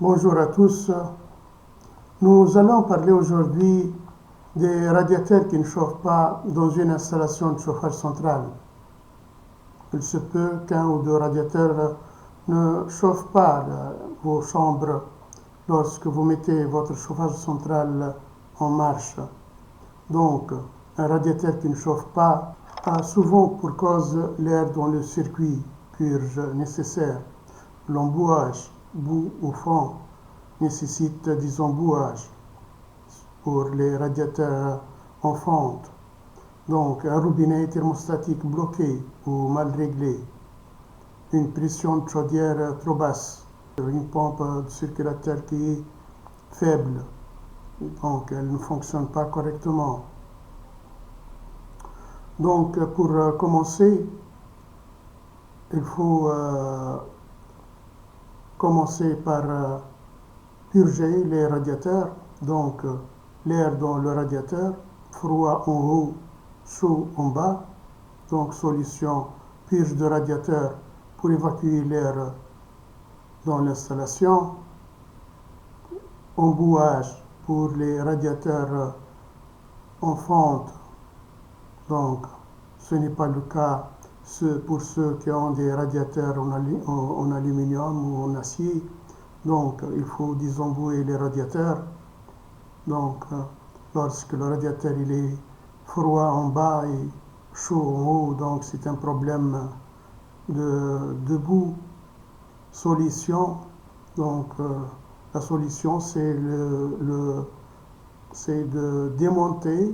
Bonjour à tous. Nous allons parler aujourd'hui des radiateurs qui ne chauffent pas dans une installation de chauffage central. Il se peut qu'un ou deux radiateurs ne chauffent pas vos chambres lorsque vous mettez votre chauffage central en marche. Donc, un radiateur qui ne chauffe pas a souvent pour cause l'air dans le circuit purge nécessaire. L'embouage, bout ou fond, nécessite des embouages pour les radiateurs en fonte. Donc, un robinet thermostatique bloqué ou mal réglé, une pression de chaudière trop basse, une pompe de circulateur qui est faible, donc elle ne fonctionne pas correctement. Donc, pour commencer, il faut commencer par purger les radiateurs. Donc, l'air dans le radiateur, froid en haut, chaud en bas. Donc, solution purge de radiateur pour évacuer l'air dans l'installation. Embouage pour les radiateurs en fonte. Donc, ce n'est pas le cas pour ceux qui ont des radiateurs en aluminium ou en acier. Donc, il faut désembouer les radiateurs. Donc, lorsque le radiateur il est froid en bas et chaud en haut, donc c'est un problème de bout. Solution, donc la solution c'est c'est de démonter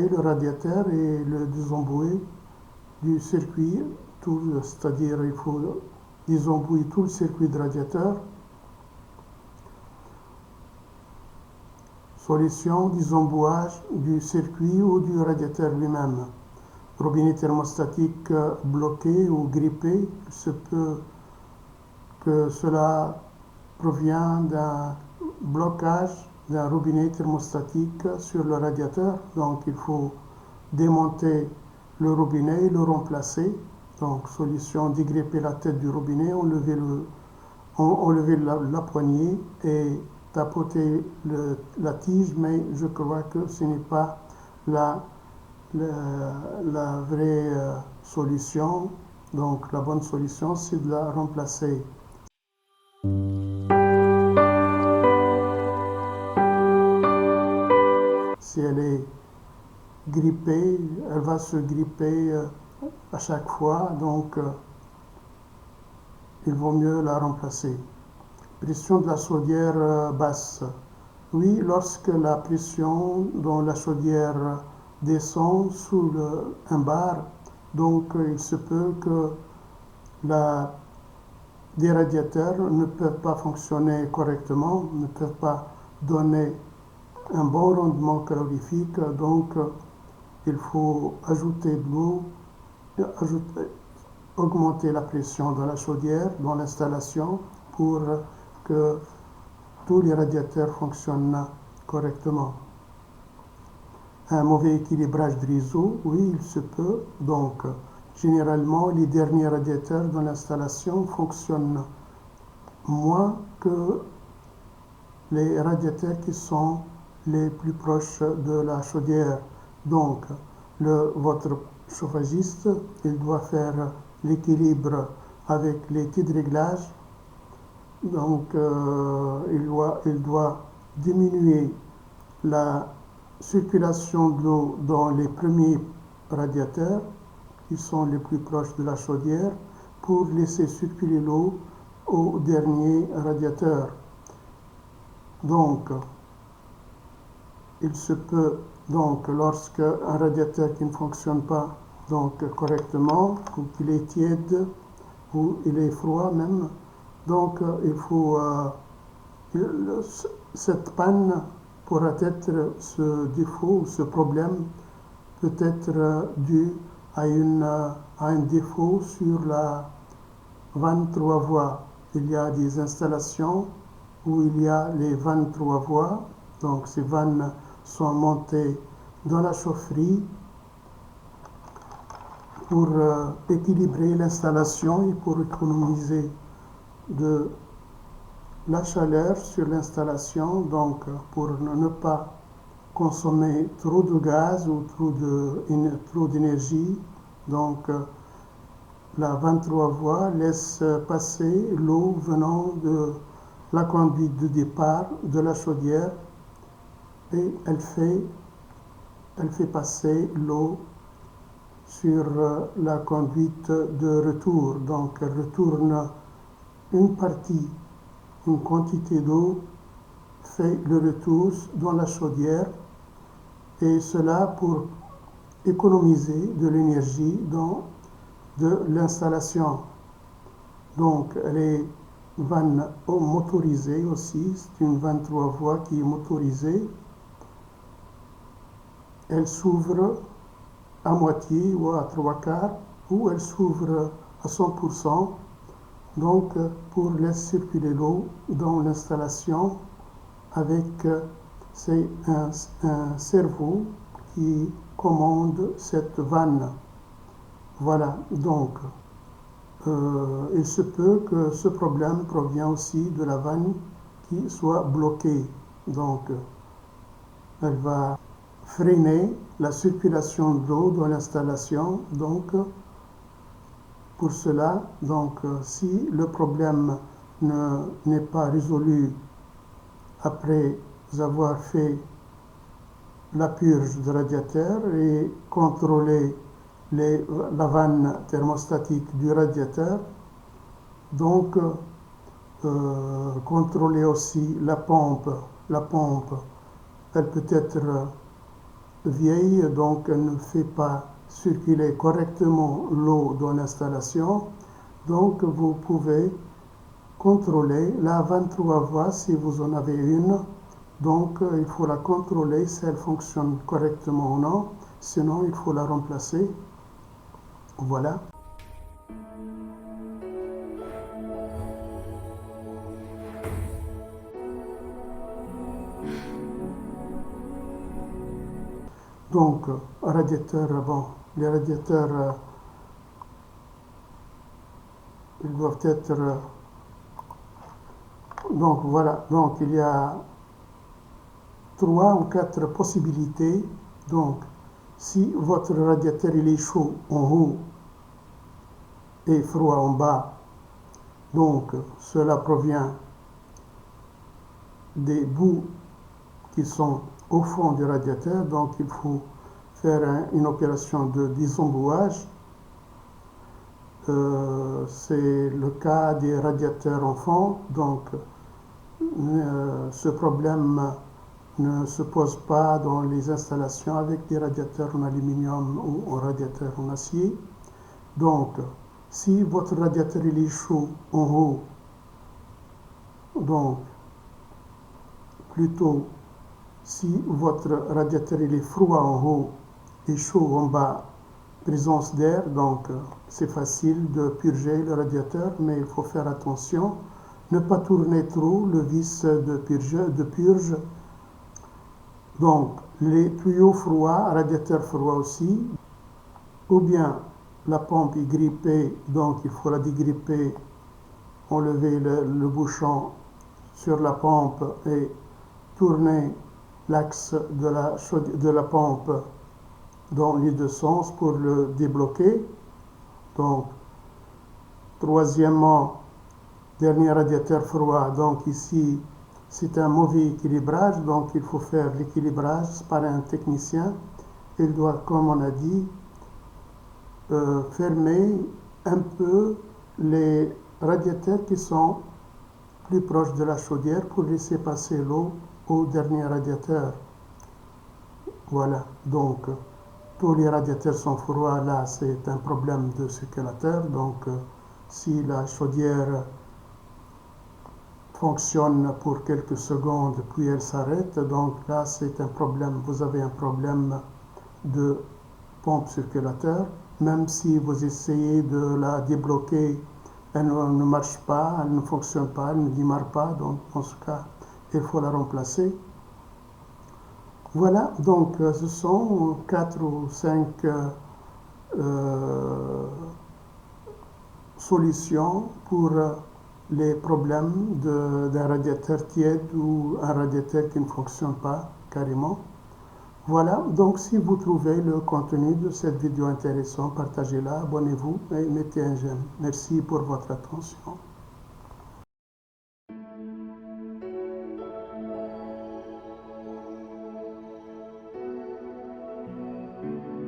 le radiateur et le désembouer du circuit, c'est-à-dire il faut désembouer tout le circuit de radiateur. Solution, désembouage du circuit ou du radiateur lui-même. Robinet thermostatique bloqué ou grippé, il se peut que cela provient d'un blocage d'un robinet thermostatique sur le radiateur. Donc il faut démonter le robinet et le remplacer. Donc solution, dégripper la tête du robinet, enlever la poignée et tapoter la tige, mais je crois que ce n'est pas la vraie solution. Donc la bonne solution, c'est de la remplacer. Si elle est grippée, elle va se gripper à chaque fois, donc il vaut mieux la remplacer. Pression de la chaudière basse. Oui, lorsque la pression dans la chaudière descend sous un bar, donc il se peut que des radiateurs ne peuvent pas fonctionner correctement, ne peuvent pas donner un bon rendement calorifique, donc il faut ajouter de l'eau, augmenter la pression dans la chaudière, dans l'installation, pour que tous les radiateurs fonctionnent correctement. Un mauvais équilibrage de réseau, oui, il se peut. Donc, généralement, les derniers radiateurs dans l'installation fonctionnent moins que les radiateurs qui sont les plus proches de la chaudière. Donc, votre chauffagiste, il doit faire l'équilibre avec les petits réglages. Donc, il doit diminuer la circulation de l'eau dans les premiers radiateurs, qui sont les plus proches de la chaudière, pour laisser circuler l'eau au dernier radiateur. Donc, il se peut, donc, lorsque un radiateur qui ne fonctionne pas correctement, ou qu'il est tiède, ou il est froid même, donc il faut cette panne pourra être, ce défaut, ce problème peut être dû à un défaut sur la vanne 3 voies. Il y a des installations où il y a les vannes 3 voies, donc ces vannes sont montées dans la chaufferie pour équilibrer l'installation et pour économiser de la chaleur sur l'installation, donc pour ne pas consommer trop de gaz ou trop d'énergie. Donc la 23 voies laisse passer l'eau venant de la conduite de départ de la chaudière et elle fait passer l'eau sur la conduite de retour. Donc elle retourne une partie, une quantité d'eau fait le retour dans la chaudière et cela pour économiser de l'énergie de l'installation. Donc les vannes motorisées aussi, c'est une 23 voies qui est motorisée. Elle s'ouvre à moitié ou à trois quarts ou elle s'ouvre à 100%. Donc pour laisser circuler l'eau dans l'installation avec c'est un cerveau qui commande cette vanne. Voilà, donc il se peut que ce problème provient aussi de la vanne qui soit bloquée. Donc elle va freiner la circulation d'eau dans l'installation. Donc pour cela, donc, si le problème n'est pas résolu après avoir fait la purge du radiateur et contrôler la vanne thermostatique du radiateur, donc contrôler aussi la pompe. La pompe, elle peut être vieille, donc elle ne fait pas circuler correctement l'eau dans l'installation. Donc vous pouvez contrôler la 23 voies si vous en avez une. Donc il faut la contrôler si elle fonctionne correctement ou non. Sinon il faut la remplacer. Voilà. Donc radiateur, bon, les radiateurs ils doivent être donc voilà, donc il y a 3 ou 4 possibilités. Donc si votre radiateur il est chaud en haut et froid en bas, donc cela provient des bouts qui sont au fond du radiateur, donc il faut faire une opération de désembouage. C'est le cas des radiateurs enfants, donc ce problème ne se pose pas dans les installations avec des radiateurs en aluminium ou en radiateur en acier. Donc, si votre radiateur il est chaud en haut, donc plutôt si votre radiateur il est froid en haut et chaud en bas, présence d'air, donc c'est facile de purger le radiateur, mais il faut faire attention, ne pas tourner trop le vis de purge. Donc les tuyaux froids, radiateur froid aussi, ou bien la pompe est grippée, donc il faut la dégripper, enlever le bouchon sur la pompe et tourner l'axe de la pompe dans les deux sens pour le débloquer. Donc, troisièmement, dernier radiateur froid. Donc ici, c'est un mauvais équilibrage. Donc il faut faire l'équilibrage par un technicien. Il doit, comme on a dit, fermer un peu les radiateurs qui sont plus proches de la chaudière pour laisser passer l'eau au dernier radiateur. Voilà, donc tous les radiateurs sont froids, là c'est un problème de circulateur. Donc si la chaudière fonctionne pour quelques secondes puis elle s'arrête, donc là c'est un problème, vous avez un problème de pompe circulateur. Même si vous essayez de la débloquer, elle ne marche pas, elle ne fonctionne pas, elle ne démarre pas, donc dans ce cas il faut la remplacer. Voilà, donc ce sont 4 ou 5 solutions pour les problèmes d'un radiateur tiède ou un radiateur qui ne fonctionne pas carrément. Voilà, donc si vous trouvez le contenu de cette vidéo intéressant, partagez-la, abonnez-vous et mettez un j'aime. Merci pour votre attention.